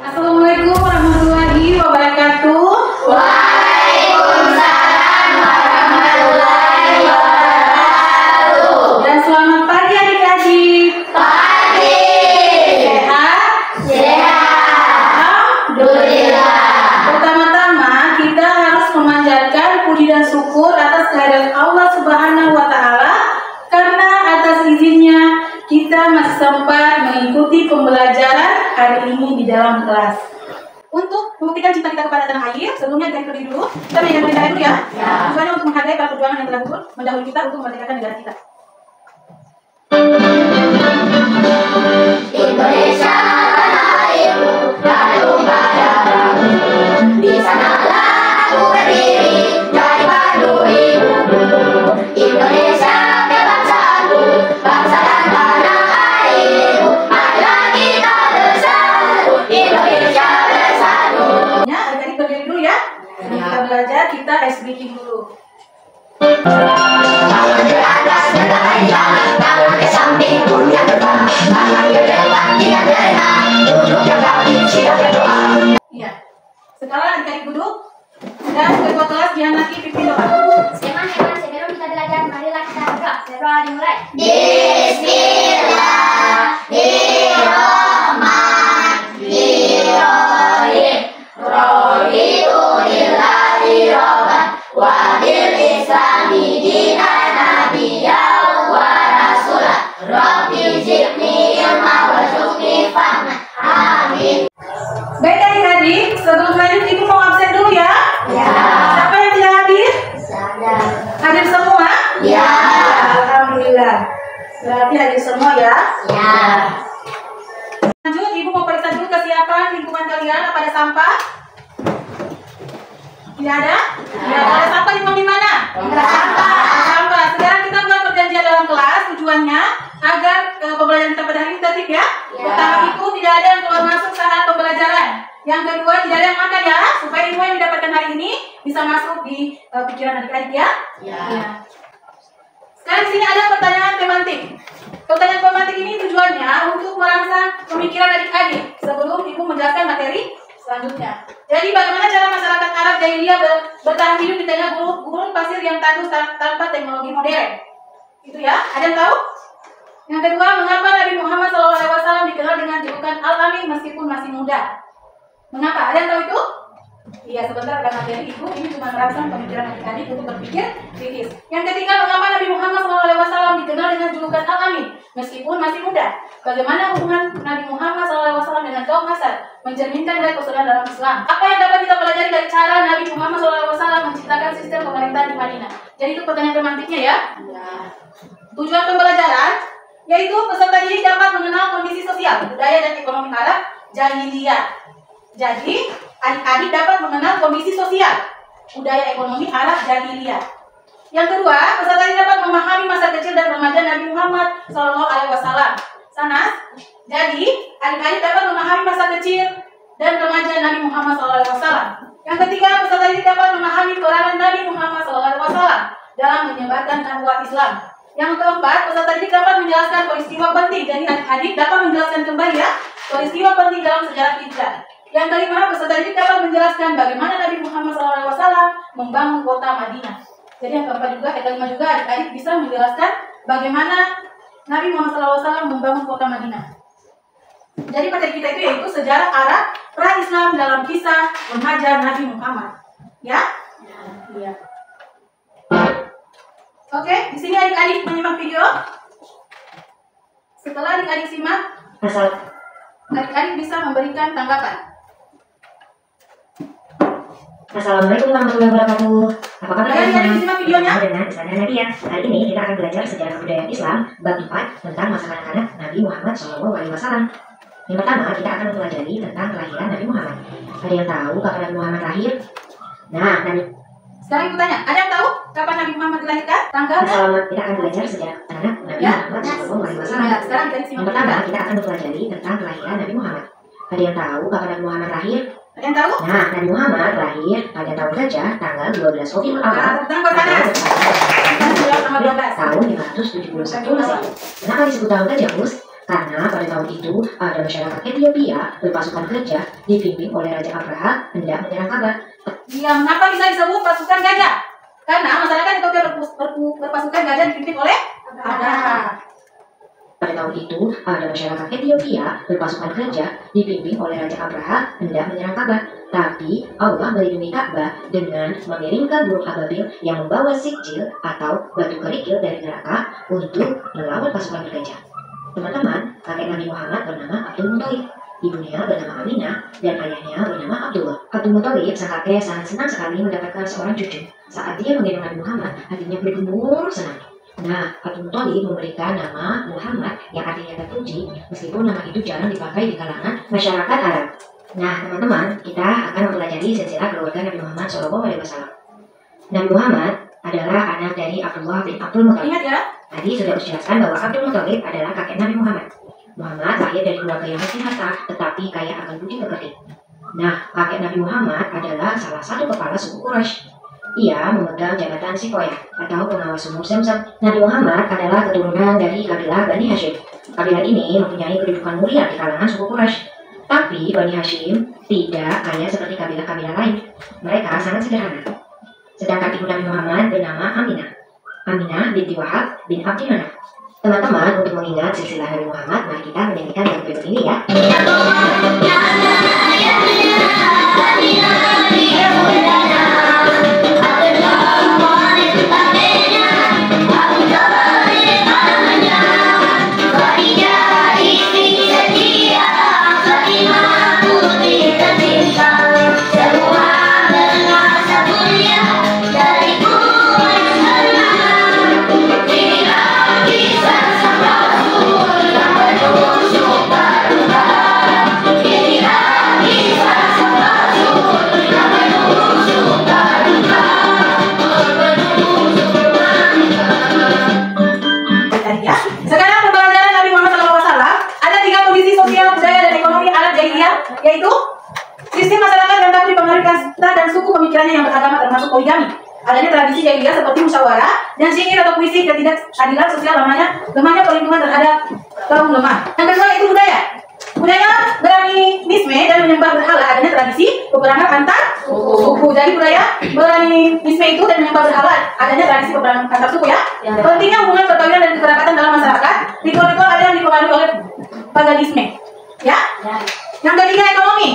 Assalamualaikum warahmatullahi wabarakatuh. Waalaikumsalam warahmatullahi wabarakatuh. Dan selamat pagi adik-adik. Pagi. Sehat? Sehat. Alhamdulillah. Pertama-tama kita harus memanjatkan puji dan syukur atas kehadiran Allah Subhanahu wa Ta'ala, karena atas izinnya kita masih sempat mengikuti pembelajaran hari ini di dalam kelas. Untuk membuktikan cinta kita kepada tanah air, sebelumnya kita berdiri dulu. Kita menyanyikan bendera dulu ya. Tujuannya untuk menghargai para perjuangan yang telah gugur mendahului kita untuk memerdekakan negara kita. Indonesia tanah airku, tanah darahku. Di sanalah aku berdiri, dari padu ibuku. Indonesia kebangsaanku, bangsa dan tanah airku. Marilah kita bersatu, Indonesia bersatu. Ya, adik-adik berdiri dulu ya. Kita belajar, kita ice breaking dulu. Tangan ke atas, tangan tangan ke samping, punya depan. Tangan ke depan, tidak berenang. Duduk yang rapi, siap berdoa. Iya. Sekarang adik-adik duduk. Dan ketua kelas Jihan lagi pimpin doa. Sebelum kita belajar, marilah kita berdoa. Berdoa dimulai. Bismillahirrahmanirrahim. Raditu lillahi robban wa bil islami dinan nabiyyan wa rasulah. Rabbi zidni ilma warzuqni fahman. Amin. Baik adik-adik, sebelum lanjut ibu mau absen dulu ya. Ya. Siapa yang tidak hadir? Hadir semua? Ya. Alhamdulillah. Berarti hadir semua ya. Ya. Lanjut, ibu mau periksa dulu kesiapan lingkungan kalian. Apa ada sampah? Tidak ada? Tidak ada. Ada sampah di mana? Ada sampah. Ada sampah. Sekarang kita buat perjanjian dalam kelas. Tujuannya agar pembelajaran kita pada hari ini tertib ya. Pertama itu tidak ada yang keluar masuk saat pembelajaran. Yang kedua tidak ada yang makan ya, supaya ilmu yang didapatkan hari ini bisa masuk di pikiran adik-adik ya. Ya. Sekarang di sini ada pertanyaan tematik. Pertanyaan tematik ini tujuannya untuk merangsang pemikiran adik-adik sebelum ibu menjelaskan materi selanjutnya. Jadi bagaimana cara masyarakat Arab jahiliyah bertahan hidup di tengah gurun pasir yang tandus tanpa teknologi modern? Itu ya. Ada yang tahu? Yang kedua, mengapa Nabi Muhammad SAW dikenal dengan julukan Al-Amin meskipun masih muda? Mengapa? Ada yang tahu itu? Iya, sebentar akan materi ibu. Ini cuma merangsang pemikiran adik-adik untuk berpikir kritis. Yang ketiga, mengapa Nabi Muhammad SAW dikenal dengan julukan Al-Amin meskipun masih muda? Bagaimana hubungan Nabi Muhammad SAW dengan kaum Ansar mencerminkan nilai persaudaraan dalam Islam? Apa yang dapat kita pelajari dari cara Nabi Muhammad SAW menciptakan sistem pemerintahan di Madinah? Jadi itu pertanyaan pemantiknya ya. Tujuan pembelajaran yaitu peserta didik dapat mengenal kondisi sosial, budaya dan ekonomi Arab jahiliyah. Jadi, adik-adik dapat mengenal kondisi sosial, budaya ekonomi Arab jahiliyah. Yang kedua, peserta didik dapat memahami masa kecil dan remaja Nabi Muhammad SAW. Sanas, jadi adik-adik dapat memahami masa kecil dan remaja Nabi Muhammad SAW. Yang ketiga, peserta didik dapat memahami peranan Nabi Muhammad SAW dalam menyebarkan dakwah Islam. Yang keempat, peserta didik dapat menjelaskan peristiwa penting. Jadi adik-adik dapat menjelaskan kembali ya peristiwa penting dalam sejarah hijrah. Yang kelima, peserta didik dapat menjelaskan bagaimana Nabi Muhammad SAW membangun kota Madinah. Jadi yang keempat juga, kelima juga adik-adik bisa menjelaskan bagaimana Nabi Muhammad SAW membangun kota Madinah. Jadi materi kita itu yaitu sejarah Arab pra-Islam dalam kisah remaja Nabi Muhammad. Ya? Iya. Oke, di sini adik-adik menyimak video. Setelah adik-adik simak, adik-adik bisa memberikan tanggapan. Assalamualaikum warahmatullahi wabarakatuh. Apa kabar Adik-adik teman-teman? simak videonya. Dengan Istana Nabi ya. Hari ini kita akan belajar sejarah kebudayaan Islam bab 4 tentang masa kanak-kanak Nabi Muhammad SAW. Yang pertama kita akan mempelajari tentang kelahiran Nabi Muhammad. Ada yang tahu kapan Nabi Muhammad lahir? Nah, Sekarang ibu tanya, ada yang tahu kapan Nabi Muhammad dilahirkan? Tanggalnya? kita akan belajar sejarah anak Nabi Muhammad SAW. Nah, sekarang adik-adik simak Yang pertama videonya. kita akan mempelajari tentang kelahiran Nabi Muhammad. Ada yang tahu kapan Nabi Muhammad lahir? Ada yang tahu? Nah, Nabi Muhammad lahir pada tahun gajah tanggal 12 Rabiul Awal Nah, tentang panas. Tanggal 12. tahun 571 Masehi. Kenapa disebut tahun gajah, Bus? Karena pada tahun itu ada masyarakat Ethiopia berpasukan gajah dipimpin oleh Raja Abraha hendak menyerang Ka'bah. Iya, mengapa bisa disebut pasukan gajah? Karena masyarakat Ethiopia berpasukan gajah dipimpin oleh Abraha. Pada tahun itu ada masyarakat Ethiopia berpasukan gajah dipimpin oleh Raja Abraha hendak menyerang Ka'bah. Tapi Allah melindungi Ka'bah dengan mengirimkan burung ababil yang membawa sikil atau batu kerikil dari neraka untuk melawan pasukan bergajah. Teman-teman, kakek Nabi Muhammad bernama Abdul Muthalib, ibunya bernama Aminah, dan ayahnya bernama Abdullah. Abdul Muthalib, sang kakek, sangat senang sekali mendapatkan seorang cucu. Saat dia menggendong Nabi Muhammad, hatinya bergemuruh senang. Nah, Abdul Muthalib memberikan nama Muhammad yang artinya terpuji, meskipun nama itu jarang dipakai di kalangan masyarakat Arab. Nah, teman-teman, kita akan mempelajari silsilah keluarga Nabi Muhammad SAW. Nabi Muhammad adalah anak dari Abdullah bin Abdul Muthalib. Ingat ya? Tadi sudah dijelaskan bahwa Abdul Muthalib adalah kakek Nabi Muhammad. Muhammad lahir dari keluarga yang miskin harta, tetapi kaya akan budi pekerti. Nah, kakek Nabi Muhammad adalah salah satu kepala suku Quraisy. Ia memegang jabatan Sikoyah atau pengawas sumur Zamzam. Nabi Muhammad adalah keturunan dari kabilah Bani Hashim. Kabilah ini mempunyai kedudukan mulia di kalangan suku Quraisy. Tapi Bani Hashim tidak kaya seperti kabilah-kabilah lain. Mereka sangat sederhana. Sedangkan ibu Nabi Muhammad bernama Aminah. Aminah binti Wahab bin Abdi Manaf. Teman-teman, untuk mengingat silsilah Nabi Muhammad, mari kita menyanyikan lagu berikut ini ya. Yaitu sistem masyarakat yang dapat dipengaruhi kasta dan suku pemikirannya yang beragama termasuk poligami. Adanya tradisi jahiliyah seperti musyawarah dan syair atau puisi ketidakadilan sosial lemahnya perlindungan terhadap kaum lemah. Yang kedua itu budaya. Budaya beranimisme dan menyembah berhala. Adanya tradisi peperangan antar suku. Jadi budaya beranimisme itu dan menyembah berhala. Adanya tradisi peperangan antar suku ya. Pentingnya hubungan perkawinan dan kekerabatan dalam masyarakat. Ritual-ritual ada yang dipengaruhi oleh paganisme. Ya. Yang ketiga ekonomi.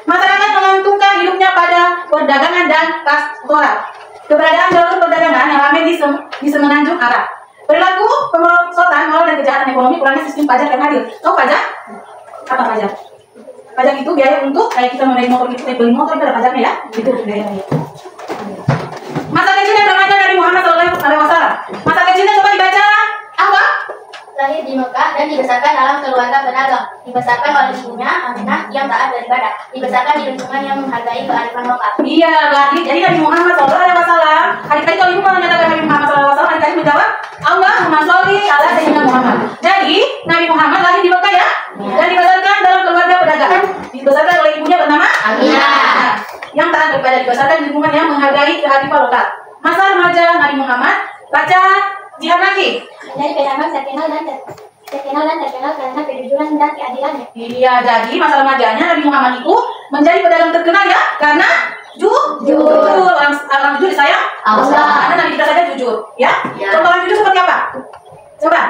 Masyarakat menggantungkan hidupnya pada perdagangan dan pastoral. Keberadaan jalur perdagangan yang ramai di semenanjung Arab. Perilaku pemerosotan, mal dan kejahatan ekonomi kurangnya sistem pajak yang adil. Tahu pajak? Apa pajak? Pajak itu biaya untuk kayak kita menaik motor, kita beli motor itu ada pajaknya ya. Itu biayanya. Masa kecil dan remaja Nabi Muhammad SAW. Masa kecilnya coba dibaca apa? Lahir di Mekah dan dibesarkan dalam keluarga pedagang. Dibesarkan oleh ibunya Aminah yang taat beribadah. Dibesarkan di lingkungan yang menghargai kearifan lokal. Iya, lahir. Jadi Nabi Muhammad SAW. Adik-adik kalau ibu mau menyatakan Nabi Muhammad SAW, adik-adik menjawab Allahumma sholli ala sayyidina Muhammad. Jadi Nabi Muhammad lahir di Mekah ya, dan dibesarkan dalam keluarga pedagang. Dibesarkan oleh ibunya bernama Aminah. Yang taat beribadah, dibesarkan di lingkungan yang menghargai kearifan lokal. Masa remaja Nabi Muhammad, baca jihad lagi. Dari pedagang terkenal karena kejujuran dan keadilannya. Iya, jadi masa remajanya Nabi Muhammad itu menjadi pedagang terkenal ya, karena jujur. Orang jujur disayang Allah. Karena Nabi kita saja jujur, ya. Contoh orang jujur seperti apa? Coba,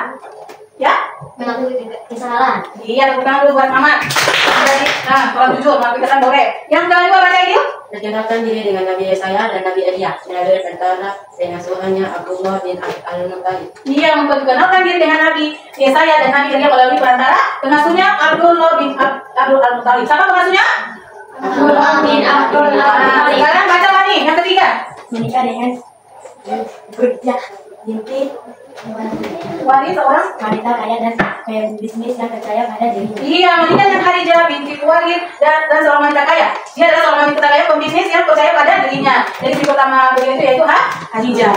ya. Mengakui kesalahan. Iya, bukan dulu buat Muhammad. Jadi, orang jujur, mengakui kesalahan boleh. Yang kedua baca itu? Perkenalkan diri dengan Nabi Yesaya dan Nabi Elia, sebagai perantara pengasuhannya Abdullah bin Al-Muthalib. Dia memperkenalkan diri dengan Nabi Yesaya dan Nabi Elia melalui perantara pengasuhnya Abdullah bin Abdul Al-Muthalib. Siapa pengasuhnya? Abdullah bin Abdul Muthalib. Sekarang baca lagi yang ketiga. Menikah dengan Burjah binti Wanita seorang wanita kaya dan bisnis yang percaya pada dirinya. Iya, menikah dengan Khadijah binti Khuwailid dan seorang wanita kaya. Dia adalah seorang wanita kaya pembisnis yang percaya pada dirinya. Jadi istri pertama beliau itu yaitu Khadijah.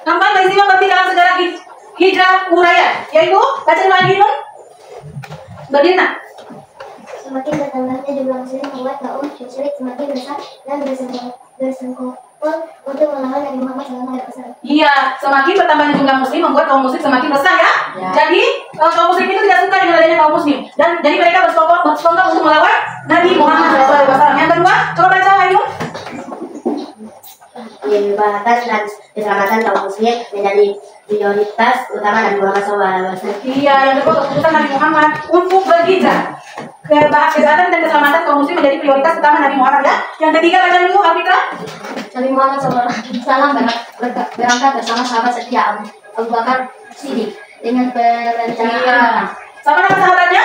Keempat, peristiwa penting dalam sejarah hijrah Quraisy, yaitu baca lagi dong. Berdiri nak. Semakin bertambahnya jumlah muslim membuat kaum musyrik semakin besar dan bersekongkol untuk melawan Nabi Muhammad SAW. Iya, semakin bertambahnya jumlah muslim membuat kaum muslim semakin resah ya. Jadi kaum muslim itu tidak suka dengan adanya kaum muslim dan jadi mereka bersekongkol untuk melawan Nabi Muhammad SAW. Yang kedua, coba baca Ayu. Bahkan dan keselamatan kaum muslim menjadi prioritas utama Nabi Muhammad SAW. Iya, yang kedua keputusan Nabi Muhammad untuk berhijrah. Kesehatan dan keselamatan kaum muslim menjadi prioritas utama Nabi Muhammad ya. Yang ketiga baca dulu Alfitra. Nabi Muhammad SAW berangkat bersama sahabat setia Abu Bakar Siddiq dengan perencanaan. Sama nama sahabatnya?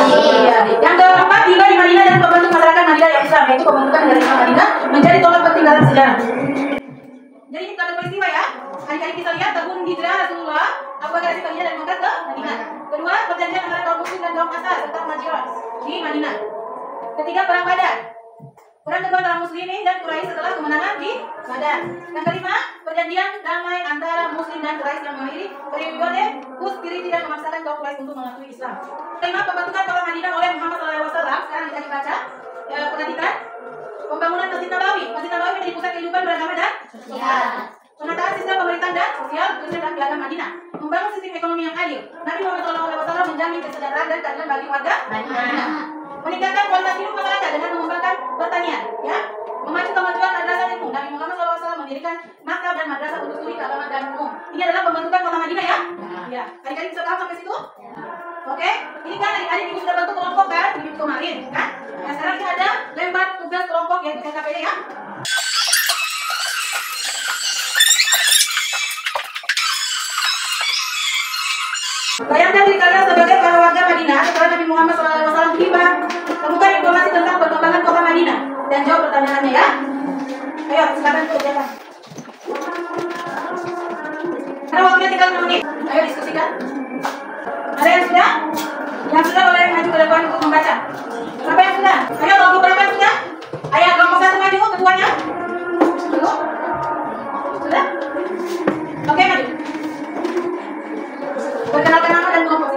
Iya. Yang keempat tiba di Madinah dan membantu masyarakat Madinah yang Islam, yaitu pembentukan negara Islam Madinah menjadi tolak penting dalam sejarah. Jadi ini ada peristiwa ya. Hari-hari kita lihat tahun hijrah Rasulullah Abu Bakar Siddiq dari Mekah ke Madinah. Kedua, perjanjian antara kaum muslim dan kaum Ansar serta Muhajirin di Madinah. Ketiga, perang Badar. Perang kedua antara muslimin dan Quraisy setelah kemenangan di Badar. Yang kelima, perjanjian damai antara muslim dan Quraisy yang mengakhiri periode Hudzaifah tidak memaksakan kaum Quraisy untuk mengakui Islam. Kelima, pembentukan kota Madinah oleh Muhammad SAW. Sekarang kita baca, perhatikan. Pembangunan Masjid Nabawi. Masjid Nabawi menjadi pusat kehidupan beragama dan sosial. Penataan sistem pemerintahan dan sosial dan piagam Madinah. Membangun sistem ekonomi yang adil. Nabi Muhammad SAW menjamin kesejahteraan dan keadilan bagi warga Madinah. Meningkatkan kualitas hidup masyarakat dengan mengembangkan pertanian, ya. Memacu kemajuan madrasah ilmu. Nabi Muhammad SAW mendirikan maktab dan madrasah untuk studi keagamaan dan umum. Ini adalah pembentukan kota Madinah ya. Ya. Adik-adik bisa tahu sampai situ? Oke. Ini kan adik-adik ibu sudah bentuk kelompok kan minggu kemarin, kan? Nah, sekarang kita ada lembar tugas kelompok yaitu KKPD ya. Bayangkan diri kalian sebagai para warga Madinah setelah Nabi Muhammad SAW tiba. Temukan informasi tentang perkembangan kota Madinah dan jawab pertanyaannya ya. Ayo, silakan kerjakan. Karena waktunya tinggal 5 menit. Ayo diskusikan. Ada yang sudah? Yang sudah boleh maju ke depan untuk membaca. Siapa yang sudah? Ayo, kelompok berapa yang sudah? Ayo, kelompok 1 maju, ketuanya. Dulu. Sudah? Oke, maju. Perkenalkan nama dan kelompok.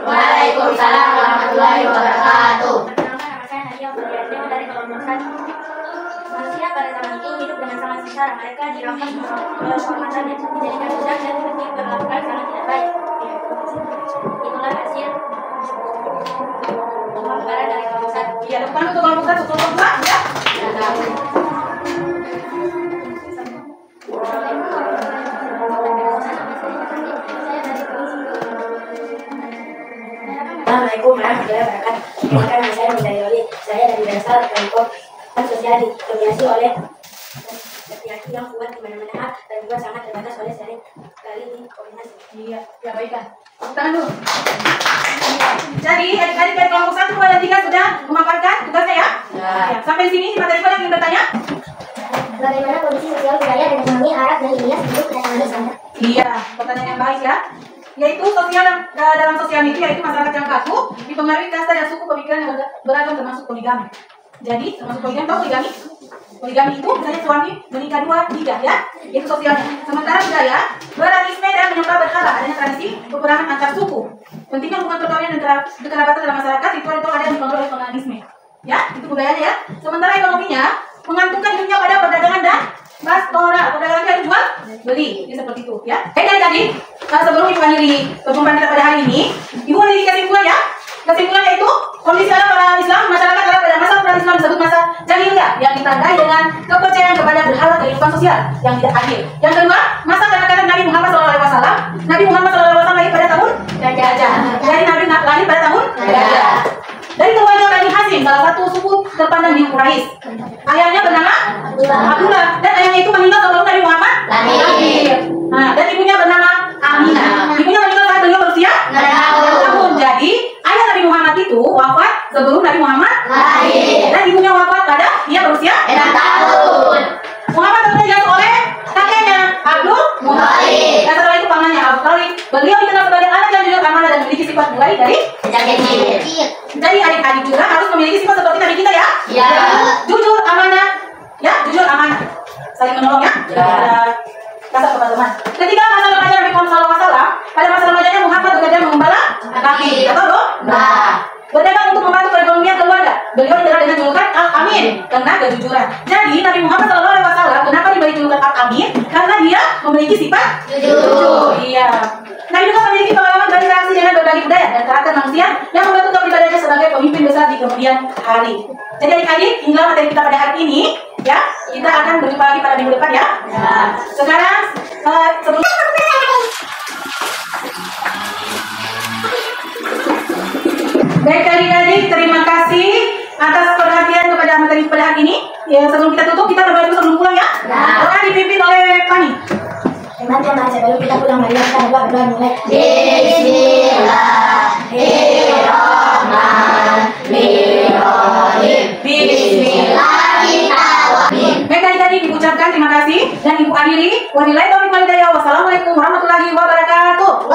Waalaikumsalam warahmatullahi wabarakatuh. Perkenalkan, nama saya Nadia Fadliatina dari kelompok 1. Manusia pada zaman itu hidup dengan sangat susah. Mereka dirampas kehormatannya, dijadikan budak dan diperlakukan sangat tidak baik. Itulah hasil pembaharan dari kelompok 1. Iya, depan untuk kelompok 1, kelompok 2 ya. Assalamualaikum warahmatullahi wabarakatuh. Perkenalkan, nama saya Mundari Oli. Saya dari berasal kelompok sosial didominasi oleh laki-laki yang kuat di mana-mana dan juga sangat terbatas oleh sering kali di koordinasi. Iya, ya baikkan. Tepuk tangan dulu. Jadi adik-adik dari kelompok 1, 2, dan 3 sudah memaparkan tugasnya ya? Ya. Sampai sini materi yang ingin bertanya? Bagaimana kondisi sosial budaya dan ekonomi Arab dan India sebelum kedatangan Islam? Iya, pertanyaan yang baik ya. Yaitu sosial dalam sosial itu yaitu masyarakat yang kaku dipengaruhi kasta dan suku pemikiran yang beragam termasuk poligami. Jadi termasuk poligami, tahu poligami? Poligami itu misalnya suami menikah 2, 3 ya, itu sosialnya. Sementara budaya beranisme dan menyembah berhala, adanya tradisi peperangan antar suku. Pentingnya hubungan perkawinan dan kekerabatan dalam masyarakat ritual-ritual ada yang dipengaruhi oleh paganisme. Ya, itu budayanya ya. Sementara ekonominya menggantungkan hidupnya pada perdagangan dan pastoral. Perdagangan itu jual beli, ini seperti itu ya. Tadi sebelum ibu akhiri perjumpaan kita pada hari ini, ibu memiliki kesimpulan ya. Kesimpulannya itu kondisi Arab pada Islam, masyarakat Arab pada masa perang Islam disebut masa jahiliyah yang ditandai dengan kepercayaan kepada berhala kehidupan sosial yang tidak adil. Yang kedua, masa kekaisaran Nabi Muhammad SAW. Nabi Muhammad SAW lahir pada tahun Gajah. Jadi Nabi lahir pada tahun Gajah. Dari keluarga Bani Hasyim, salah satu suku terpandang di Quraisy. Ayahnya bernama Abdullah dan ayahnya itu meninggal sebelum Nabi Muhammad lahir. Nah, dan ibunya bernama Aminah. Ibunya meninggal saat beliau berusia 6 tahun. Jadi ayah Nabi Muhammad itu wafat sebelum Nabi Muhammad lahir. Dan ibunya wafat pada dia berusia 6 tahun. Muhammad terjejas oleh kakeknya Abdul Muthalib. Dan setelah itu pamannya Abu Thalib. Beliau dikenal sebagai anak yang jujur, amanah dan memiliki sifat mulai dari Sejak kecil. Jadi adik-adik juga harus memiliki sifat seperti Nabi kita ya. Ya. Jujur, amanah. Ya, jujur, amanah. Saling menolong ya. Ya. Kasar kepada teman. Ketika masa remaja Nabi Muhammad SAW, pada masa remajanya Muhammad Tetapi, atau domba. Berdagang untuk membantu perekonomian keluarga. Beliau dikenal dengan julukan Al-Amin karena kejujuran. Jadi Nabi Muhammad SAW kenapa diberi julukan Al-Amin? Karena dia memiliki sifat jujur. Iya. Nabi juga memiliki pengalaman berinteraksi dengan berbagai budaya dan karakter manusia yang membantu kepribadiannya sebagai pemimpin besar di kemudian hari. Jadi adik-adik, inilah materi kita pada hari ini. Ya, kita akan berjumpa lagi pada minggu depan ya. Sekarang sebelum baik adik-adik, terima kasih atas perhatian kepada materi pada hari ini. Ya, sebelum kita tutup, kita berdoa dulu sebelum pulang ya. Doa dipimpin oleh Pani. Teman-teman, sebelum kita pulang, mari kita berdoa mulai. Bismillahirrahmanirrahim. Baik adik-adik, diucapkan terima kasih dan ibu akhiri. Wabillahi taufiq wal hidayah. Wassalamualaikum warahmatullahi wabarakatuh.